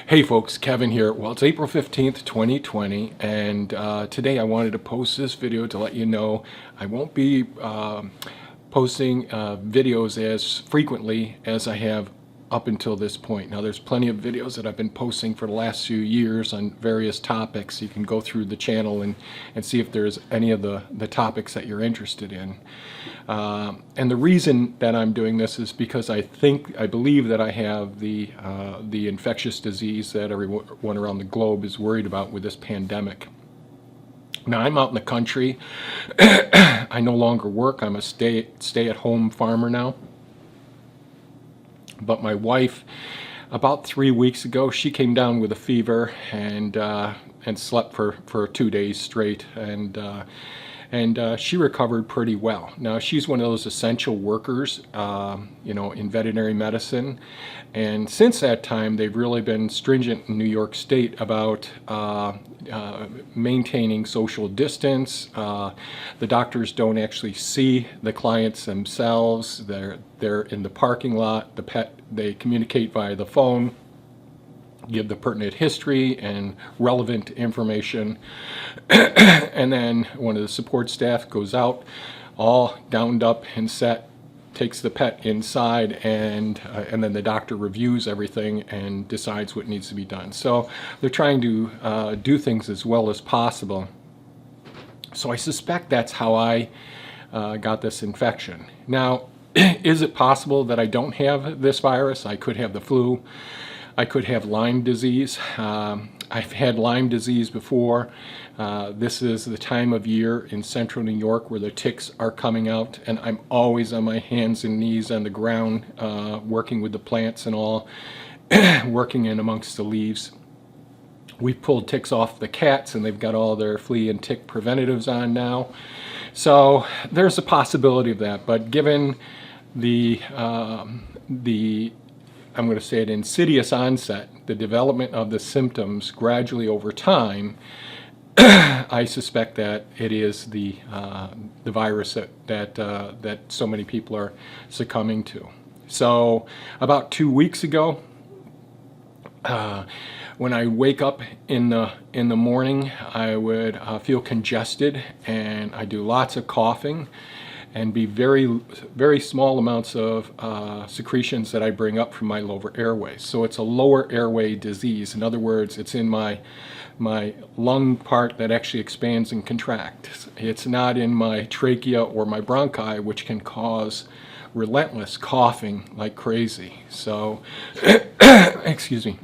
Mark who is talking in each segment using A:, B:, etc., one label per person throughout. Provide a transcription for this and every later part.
A: Hey folks, Kevin here. Well, it's April 15th, 2020, and today I wanted to post this video to let you know I won't be posting videos as frequently as I have up until this point. Now, there's plenty of videos that I've been posting for the last few years on various topics. You can go through the channel and see if there's any of the topics that you're interested in. And the reason that I'm doing this is because I believe that I have the infectious disease that everyone around the globe is worried about with this pandemic. Now, I'm out in the country. I no longer work. I'm a stay-at-home farmer now. But my wife, about 3 weeks ago, she came down with a fever and slept for 2 days straight, and she recovered pretty well. Now, she's one of those essential workers, in veterinary medicine, and since that time, they've really been stringent in New York State about maintaining social distance. The doctors don't actually see the clients themselves. They're in the parking lot. They communicate via the phone, give the pertinent history and relevant information, and then one of the support staff goes out all downed up and set, takes the pet inside, and then the doctor reviews everything and decides what needs to be done. So they're trying to do things as well as possible. So I suspect that's how I got this infection. Now, is it possible that I don't have this virus? I could have the flu. I could have Lyme disease. I've had Lyme disease before. This is the time of year in central New York where the ticks are coming out, and I'm always on my hands and knees on the ground, working with the plants and all, working in amongst the leaves. We've pulled ticks off the cats, and they've got all their flea and tick preventatives on now. So there's a possibility of that, but given the I'm going to say it, insidious onset, the development of the symptoms gradually over time, I suspect that it is the virus that so many people are succumbing to. So about 2 weeks ago, when I wake up in the morning, I would feel congested, and I do lots of coughing, and be very small amounts of secretions that I bring up from my lower airways. So it's a lower airway disease. In other words, it's in my lung part that actually expands and contracts. It's not in my trachea or my bronchi, which can cause relentless coughing like crazy. So, excuse me.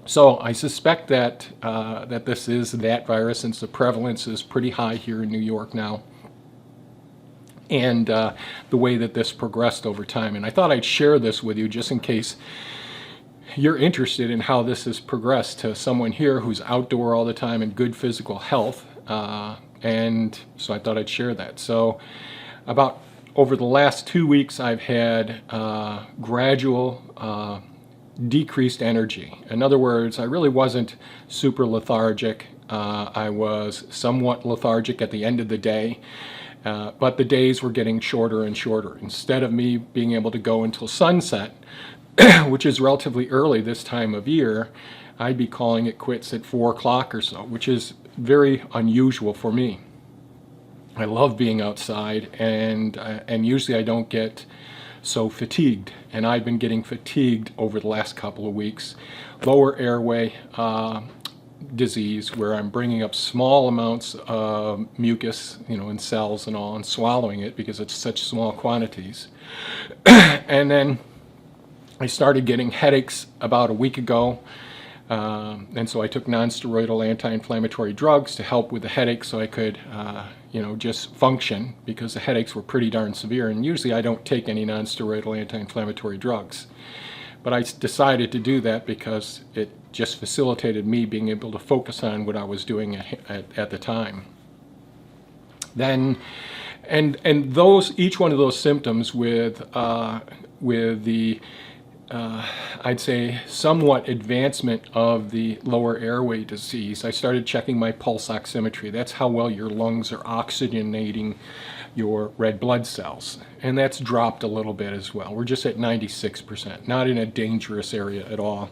A: So I suspect that that this is that virus, since the prevalence is pretty high here in New York now, and the way that this progressed over time. And I thought I'd share this with you just in case you're interested in how this has progressed to someone here who's outdoor all the time in good physical health. And so I thought I'd share that. So about over the last 2 weeks, I've had gradual decreased energy. In other words, I really wasn't super lethargic. I was somewhat lethargic at the end of the day. But the days were getting shorter and shorter. Instead of me being able to go until sunset, which is relatively early this time of year, I'd be calling it quits at 4 o'clock or so, which is very unusual for me. I love being outside, and usually I don't get so fatigued. And I've been getting fatigued over the last couple of weeks. Lower airway disease, where I'm bringing up small amounts of mucus, in cells and all, and swallowing it because it's such small quantities. And then I started getting headaches about a week ago, and so I took non-steroidal anti-inflammatory drugs to help with the headaches, so I could just function, because the headaches were pretty darn severe. And usually I don't take any non-steroidal anti-inflammatory drugs, but I decided to do that because it just facilitated me being able to focus on what I was doing at the time. Then, and each one of those symptoms with the I'd say somewhat advancement of the lower airway disease, I started checking my pulse oximetry. That's how well your lungs are oxygenating your red blood cells, and that's dropped a little bit as well. We're just at 96%, not in a dangerous area at all.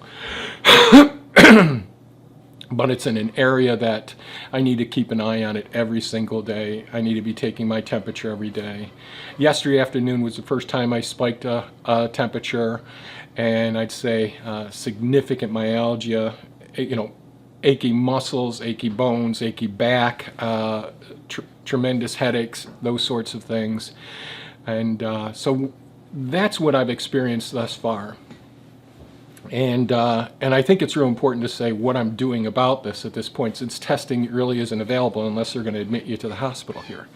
A: But it's in an area that I need to keep an eye on it every single day. I need to be taking my temperature every day. Yesterday afternoon was the first time I spiked a temperature, and I'd say significant myalgia, achy muscles, achy bones, achy back, tremendous headaches, those sorts of things. And so that's what I've experienced thus far. And I think it's real important to say what I'm doing about this at this point, since testing really isn't available unless they're going to admit you to the hospital here.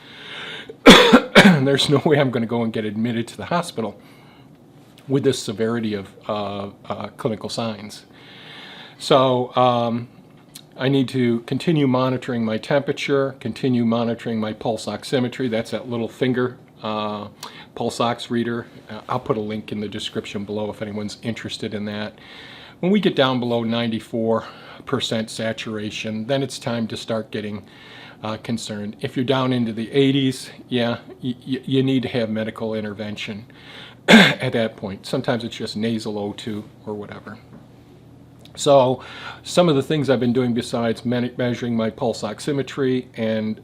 A: There's no way I'm going to go and get admitted to the hospital with this severity of clinical signs. So I need to continue monitoring my temperature, continue monitoring my pulse oximetry. That's that little finger pulse ox reader. I'll put a link in the description below if anyone's interested in that. When we get down below 94% saturation, then it's time to start getting concerned. If you're down into the 80s, yeah, you need to have medical intervention at that point. Sometimes it's just nasal O2 or whatever. So some of the things I've been doing besides measuring my pulse oximetry and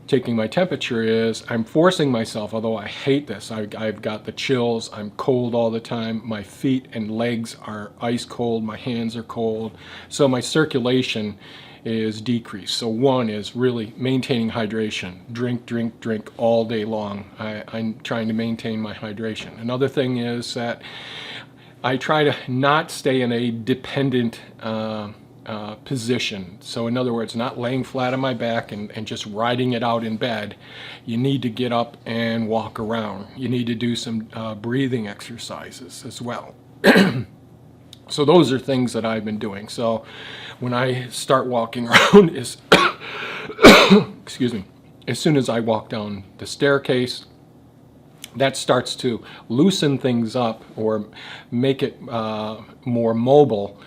A: taking my temperature is I'm forcing myself, although I hate this. I've got the chills, I'm cold all the time, my feet and legs are ice cold, my hands are cold, so my circulation is decreased. So one is really maintaining hydration. Drink, drink, drink all day long. I'm trying to maintain my hydration. Another thing is that I try to not stay in a dependent position. So in other words, not laying flat on my back and just riding it out in bed. You need to get up and walk around. You need to do some breathing exercises as well. So those are things that I've been doing. So when I start walking around, excuse me, as soon as I walk down the staircase, that starts to loosen things up or make it more mobile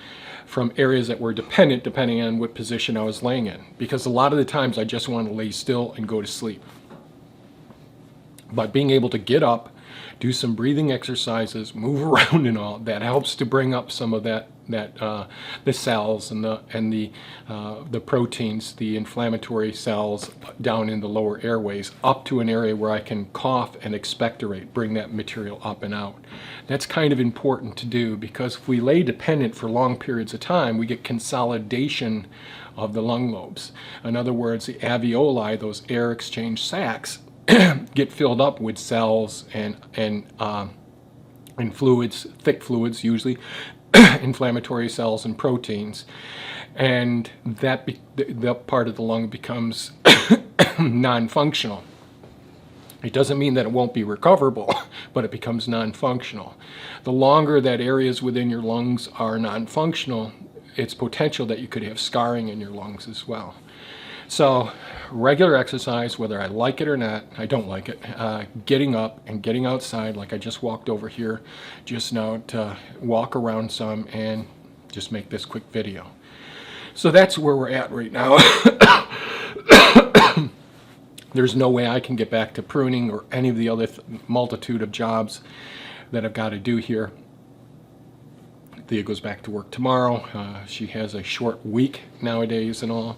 A: from areas that were depending on what position I was laying in. Because a lot of the times I just want to lay still and go to sleep. But being able to get up, do some breathing exercises, move around and all, that helps to bring up some of the cells and the proteins, the inflammatory cells down in the lower airways up to an area where I can cough and expectorate, bring that material up and out. That's kind of important to do, because if we lay dependent for long periods of time, we get consolidation of the lung lobes. In other words, the alveoli, those air exchange sacs, get filled up with cells and fluids, thick fluids usually, inflammatory cells and proteins, and that part of the lung becomes non-functional. It doesn't mean that it won't be recoverable, but it becomes non-functional. The longer that areas within your lungs are non-functional, it's potential that you could have scarring in your lungs as well. So regular exercise, whether I like it or not, I don't like it, getting up and getting outside, like I just walked over here just now to walk around some and just make this quick video. So that's where we're at right now. There's no way I can get back to pruning or any of the other multitude of jobs that I've got to do here. Thea goes back to work tomorrow. She has a short week nowadays and all.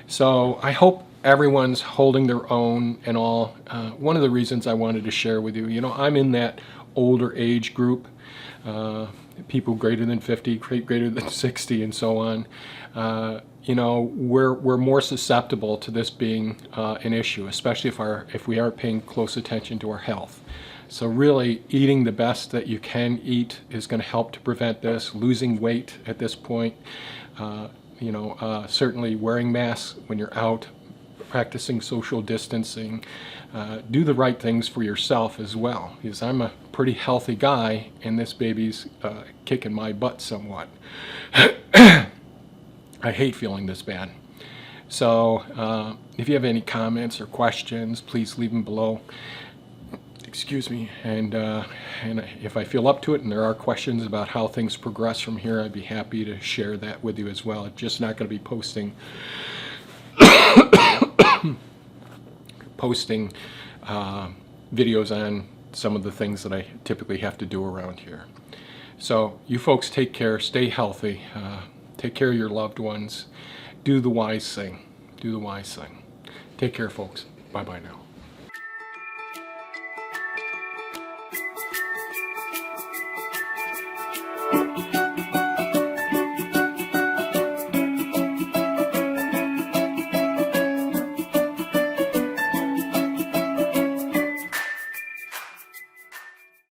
A: So I hope everyone's holding their own and all. One of the reasons I wanted to share with you, I'm in that older age group, people greater than 50, greater than 60 and so on. We're more susceptible to this being an issue, especially if we aren't paying close attention to our health. So really eating the best that you can eat is going to help to prevent this. Losing weight at this point, certainly wearing masks when you're out, practicing social distancing, do the right things for yourself as well, because I'm a pretty healthy guy and this baby's kicking my butt somewhat. I hate feeling this bad. So if you have any comments or questions, please leave them below. Excuse me, and if I feel up to it and there are questions about how things progress from here, I'd be happy to share that with you as well. I'm just not going to be posting videos on some of the things that I typically have to do around here. So you folks take care, stay healthy, take care of your loved ones, do the wise thing. Do the wise thing. Take care, folks. Bye-bye now.